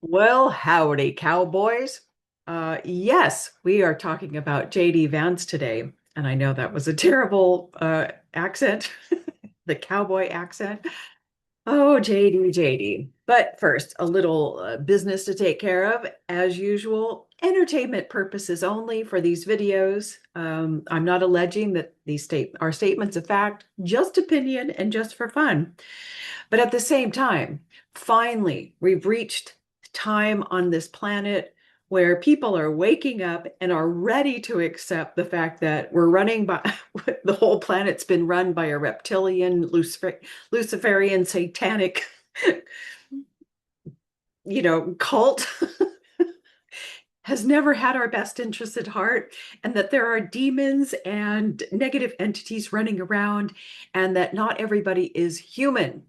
Well, howdy, cowboys. Yes, we are talking about JD Vance today. And I know that was a terrible accent, the cowboy accent. Oh, JD. But first, a little business to take care of. As usual, entertainment purposes only for these videos. I'm not alleging that are statements of fact, just opinion and just for fun. But at the same time, finally, we've reached time on this planet where people are waking up and are ready to accept the fact that we're running by the whole planet's been run by a reptilian, Luciferian, satanic, cult. Has never had our best interests at heart, and that there are demons and negative entities running around, and that not everybody is human.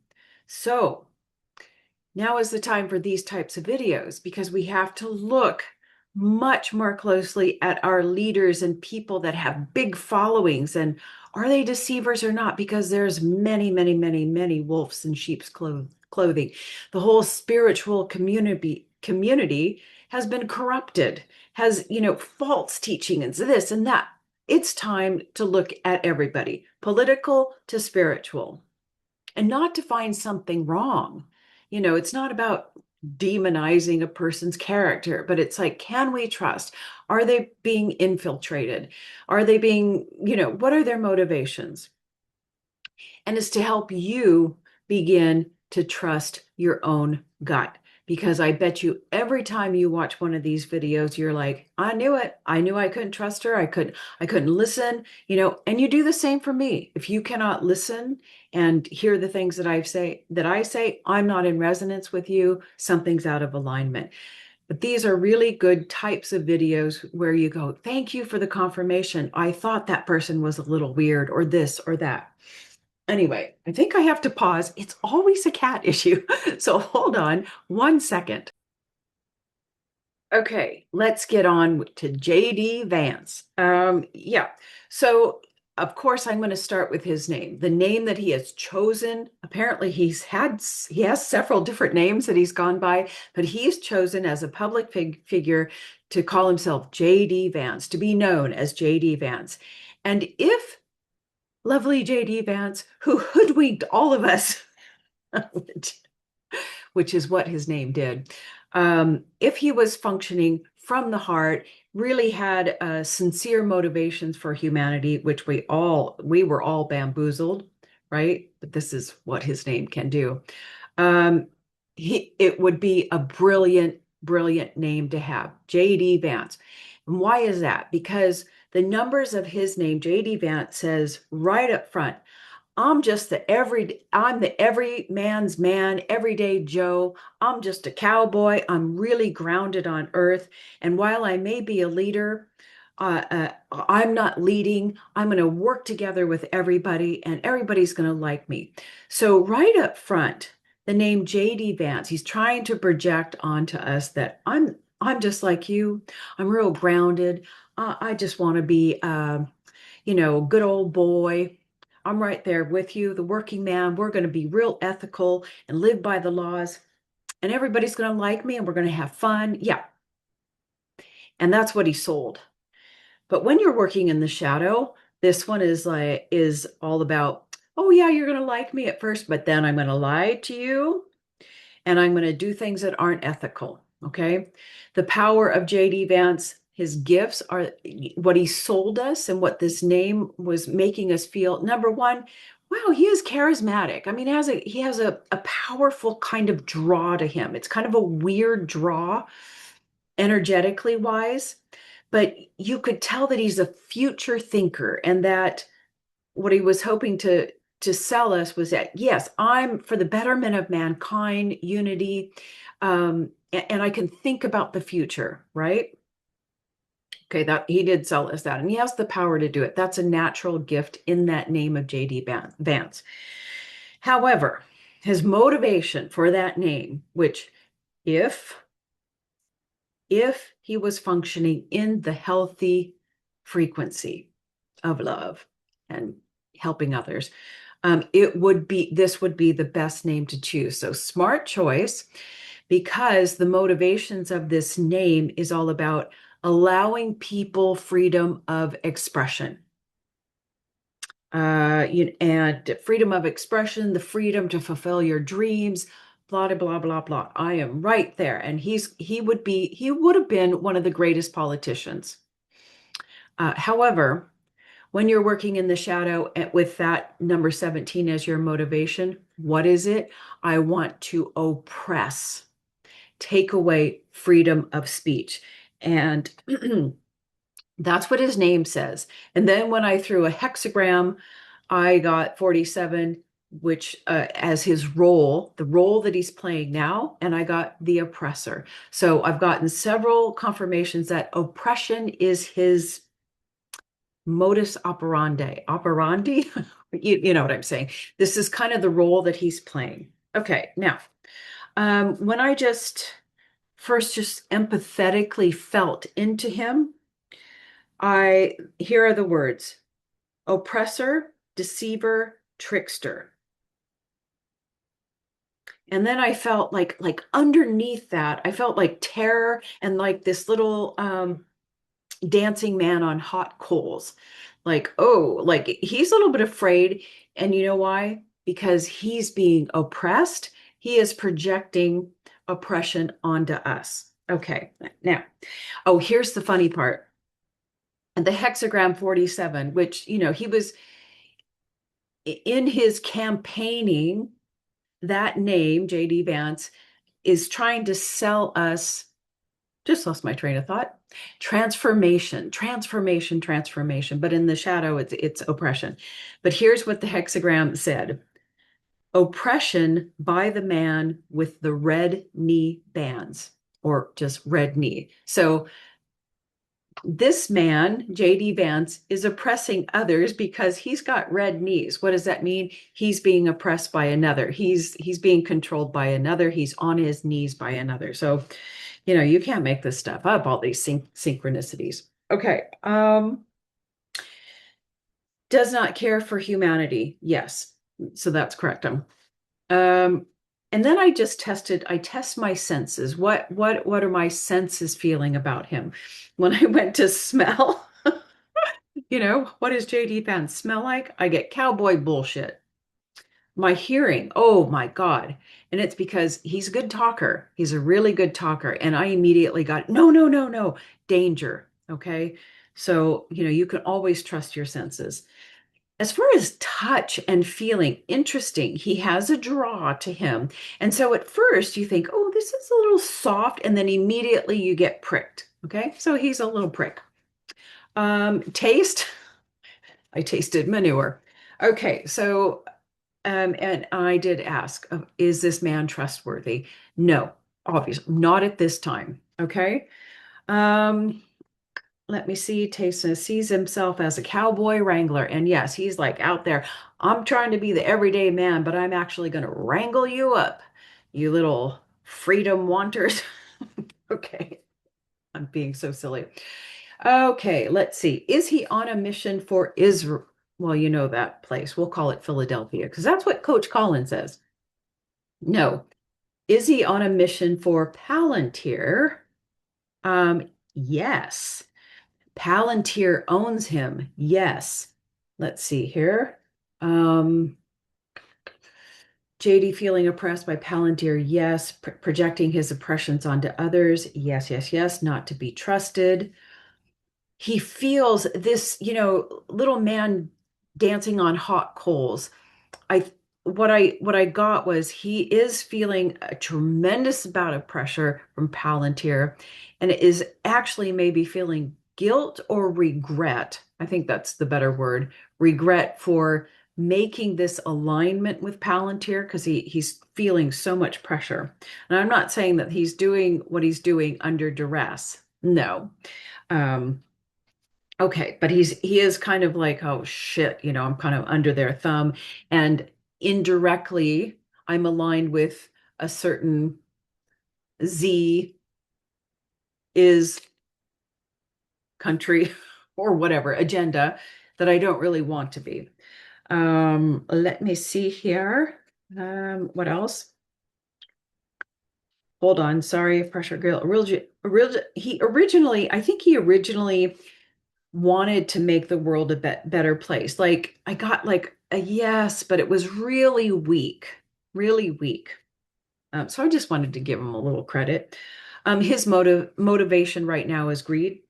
So, now is the time for these types of videos because we have to look much more closely at our leaders and people that have big followings, and are they deceivers or not? Because there's many wolves in sheep's clothing. The whole spiritual community has been corrupted, has, false teaching and this and that. It's time to look at everybody, political to spiritual, and not to find something wrong. It's not about demonizing a person's character, but it's like, can we trust? Are they being infiltrated? Are they being, what are their motivations? And it's to help you begin to trust your own gut. Because I bet you every time you watch one of these videos, you're like, I knew it. I knew I couldn't trust her. I couldn't listen, and you do the same for me. If you cannot listen and hear the things that I say, I'm not in resonance with you, something's out of alignment. But these are really good types of videos where you go, thank you for the confirmation. I thought that person was a little weird or this or that. Anyway, I think I have to pause. It's always a cat issue. So hold on 1 second. Okay, let's get on to JD Vance. Yeah. So of course I'm going to start with his name. The name that he has chosen. Apparently he has several different names that he's gone by, but he's chosen as a public figure to call himself JD Vance, to be known as JD Vance. And if lovely JD Vance, who hoodwinked all of us, which is what his name did. If he was functioning from the heart, really had sincere motivations for humanity, which we were all bamboozled, right? But this is what his name can do. Um, it would be a brilliant name to have, J.D. Vance. And why is that? Because the numbers of his name, J.D. Vance, says right up front, I'm the every man's man, everyday Joe. I'm just a cowboy. I'm really grounded on earth. And while I may be a leader, I'm not leading. I'm going to work together with everybody and everybody's going to like me. So right up front, the name JD Vance, he's trying to project onto us that I'm just like you. I'm real grounded. I just want to be good old boy. I'm right there with you, the working man. We're going to be real ethical and live by the laws, and everybody's going to like me, and we're going to have fun. Yeah. And that's what he sold. But when you're working in the shadow, this one is all about, oh yeah, you're going to like me at first, but then I'm going to lie to you and I'm going to do things that aren't ethical. Okay. The power of JD Vance, his gifts are what he sold us and what this name was making us feel. Number one, wow, he is charismatic. I mean, he has a powerful kind of draw to him. It's kind of a weird draw, energetically wise, but you could tell that he's a future thinker and that what he was hoping to sell us was that, yes, I'm for the betterment of mankind, unity, and I can think about the future, right? Okay, that he did sell us that, and he has the power to do it. That's a natural gift in that name of JD Vance. However, his motivation for that name, which if if he was functioning in the healthy frequency of love and helping others, this would be the best name to choose. So smart choice. because the motivations of this name is all about allowing people freedom of expression. And freedom of expression, the freedom to fulfill your dreams, blah, blah, blah, blah, blah. I am right there. And he would have been one of the greatest politicians. However, when you're working in the shadow with that number 17 as your motivation, what is it? I want to oppress, take away freedom of speech. And that's what his name says. And then when I threw a hexagram, I got 47, which as his role, the role that he's playing now, and I got the oppressor. So I've gotten several confirmations that oppression is his modus operandi. Operandi? You know what I'm saying. This is kind of the role that he's playing. Okay, now, when I just empathetically felt into him, here are the words: oppressor, deceiver, trickster. And then I felt like underneath that, I felt like terror and like this little dancing man on hot coals. Like, oh, like he's a little bit afraid. And you know why? Because he's being oppressed. He is projecting oppression onto us. Okay, now, oh, here's the funny part. And the hexagram 47, which, he was in his campaigning, that name, JD Vance, is trying to sell us, just lost my train of thought, transformation, transformation, transformation. But in the shadow, it's oppression. But here's what the hexagram said: oppression by the man with the red knee bands, or just red knee. So this man, JD Vance, is oppressing others because he's got red knees. What does that mean? He's being oppressed by another. He's being controlled by another. He's on his knees by another. So, you can't make this stuff up, all these synchronicities. Okay. Does not care for humanity. Yes. So that's correct. Um, and then I test my senses. What are my senses feeling about him? When I went to smell, what does JD Vance smell like? I get cowboy bullshit. My hearing, oh my God. And it's because he's a good talker. He's a really good talker. And I immediately got, no, no, no, no, danger. Okay. So, you can always trust your senses. As far as touch and feeling, interesting. He has a draw to him. And so at first you think, oh, this is a little soft. And then immediately you get pricked. Okay. So he's a little prick. Taste, I tasted manure. Okay. So, and I did ask, is this man trustworthy? No, obviously not at this time. Okay. Um, Let me see. Taysom sees himself as a cowboy wrangler. And yes, he's like out there. I'm trying to be the everyday man, but I'm actually going to wrangle you up, you little freedom wanters. Okay. I'm being so silly. Okay, let's see. Is he on a mission for Israel? Well, you know that place. We'll call it Philadelphia because that's what Coach Collins says. No. Is he on a mission for Palantir? Yes. Palantir owns him. Yes. Let's see here. Um, JD feeling oppressed by Palantir. Yes. Projecting his oppressions onto others. Yes, yes, yes. Not to be trusted. He feels this, little man dancing on hot coals. I what I got was he is feeling a tremendous amount of pressure from Palantir, and is actually maybe feeling guilt or regret. I think that's the better word, regret for making this alignment with Palantir because he's feeling so much pressure. And I'm not saying that he's doing what he's doing under duress. No. Um, Okay, but he is kind of like, oh shit, I'm kind of under their thumb. And indirectly, I'm aligned with a certain Z is country or whatever agenda that I don't really want to be. Let me see here. What else? Hold on, sorry, pressure grill. He originally, I think he originally wanted to make the world a better place. Like I got like a yes, but it was really weak, really weak. So I just wanted to give him a little credit. His motivation right now is greed.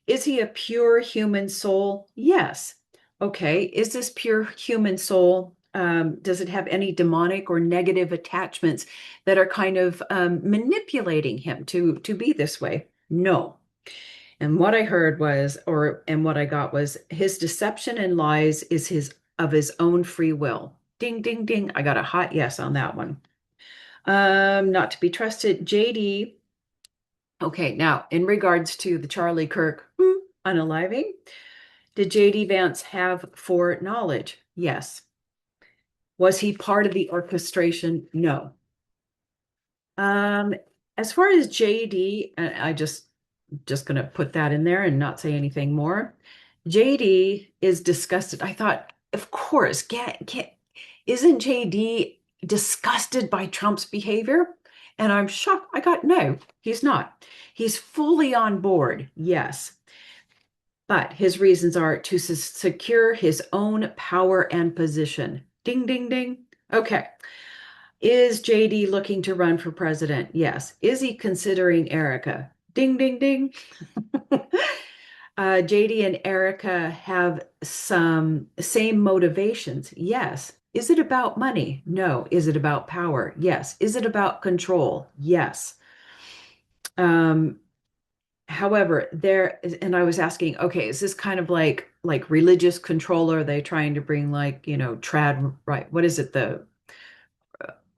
Is he a pure human soul? Yes. Okay. Is this pure human soul? Does it have any demonic or negative attachments that are kind of manipulating him to be this way? No. And what I heard was, and what I got was, his deception and lies is his of his own free will. Ding, ding, ding. I got a hot yes on that one. Not to be trusted. JD. Okay, now in regards to the Charlie Kirk unaliving, did JD Vance have foreknowledge? Yes. Was he part of the orchestration? No. Um, as far as JD, I just going to put that in there and not say anything more. JD is disgusted. I thought, of course, isn't JD disgusted by Trump's behavior? And I'm shocked. I got no, he's not. He's fully on board, yes. But his reasons are to secure his own power and position. Ding, ding, ding. Okay. Is JD looking to run for president? Yes. Is he considering Erica? Ding, ding, ding. JD and Erica have some same motivations. Yes. Is it about money? No. Is it about power? Yes. Is it about control? Yes. Um, However, there is, and I was asking, okay, is this kind of like religious control? Or are they trying to bring like, trad right? What is it? The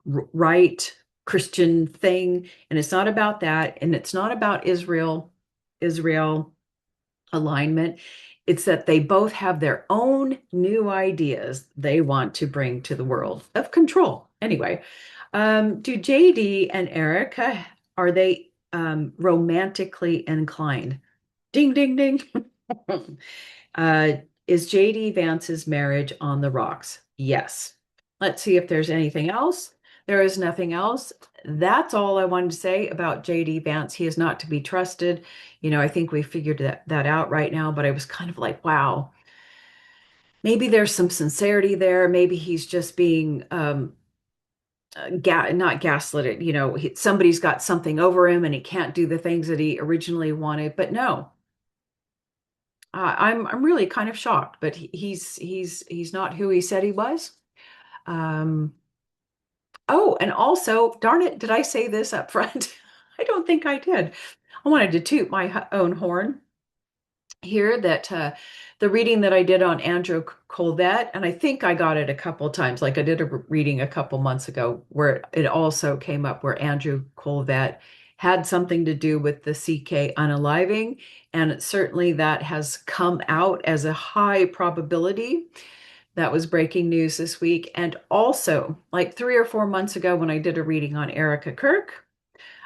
right Christian thing? And it's not about that, and it's not about Israel alignment. It's that they both have their own new ideas they want to bring to the world of control. Anyway, do JD and Erica, are they romantically inclined? Ding, ding, ding. uh, is JD Vance's marriage on the rocks? Yes. Let's see if there's anything else. There is nothing else. That's all I wanted to say about JD Vance. He is not to be trusted. I think we figured that out right now, but I was kind of like, wow, maybe there's some sincerity there. Maybe he's just being not gaslit. Somebody's got something over him and he can't do the things that he originally wanted. But no, I'm really kind of shocked. But he's not who he said he was. Um, oh, and also, darn it, did I say this up front? I don't think I did. I wanted to toot my own horn here that the reading that I did on Andrew Colvett, and I think I got it a couple times, like I did a reading a couple months ago where it also came up where Andrew Colvett had something to do with the CK unaliving, and certainly that has come out as a high probability. That was breaking news this week. And also, like 3 or 4 months ago, when I did a reading on Erica Kirk,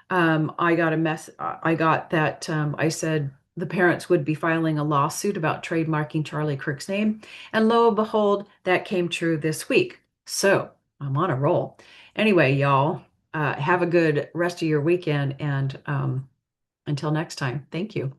I got a mess. I got that I said the parents would be filing a lawsuit about trademarking Charlie Kirk's name. And lo and behold, that came true this week. So I'm on a roll. Anyway, y'all, have a good rest of your weekend. And until next time, thank you.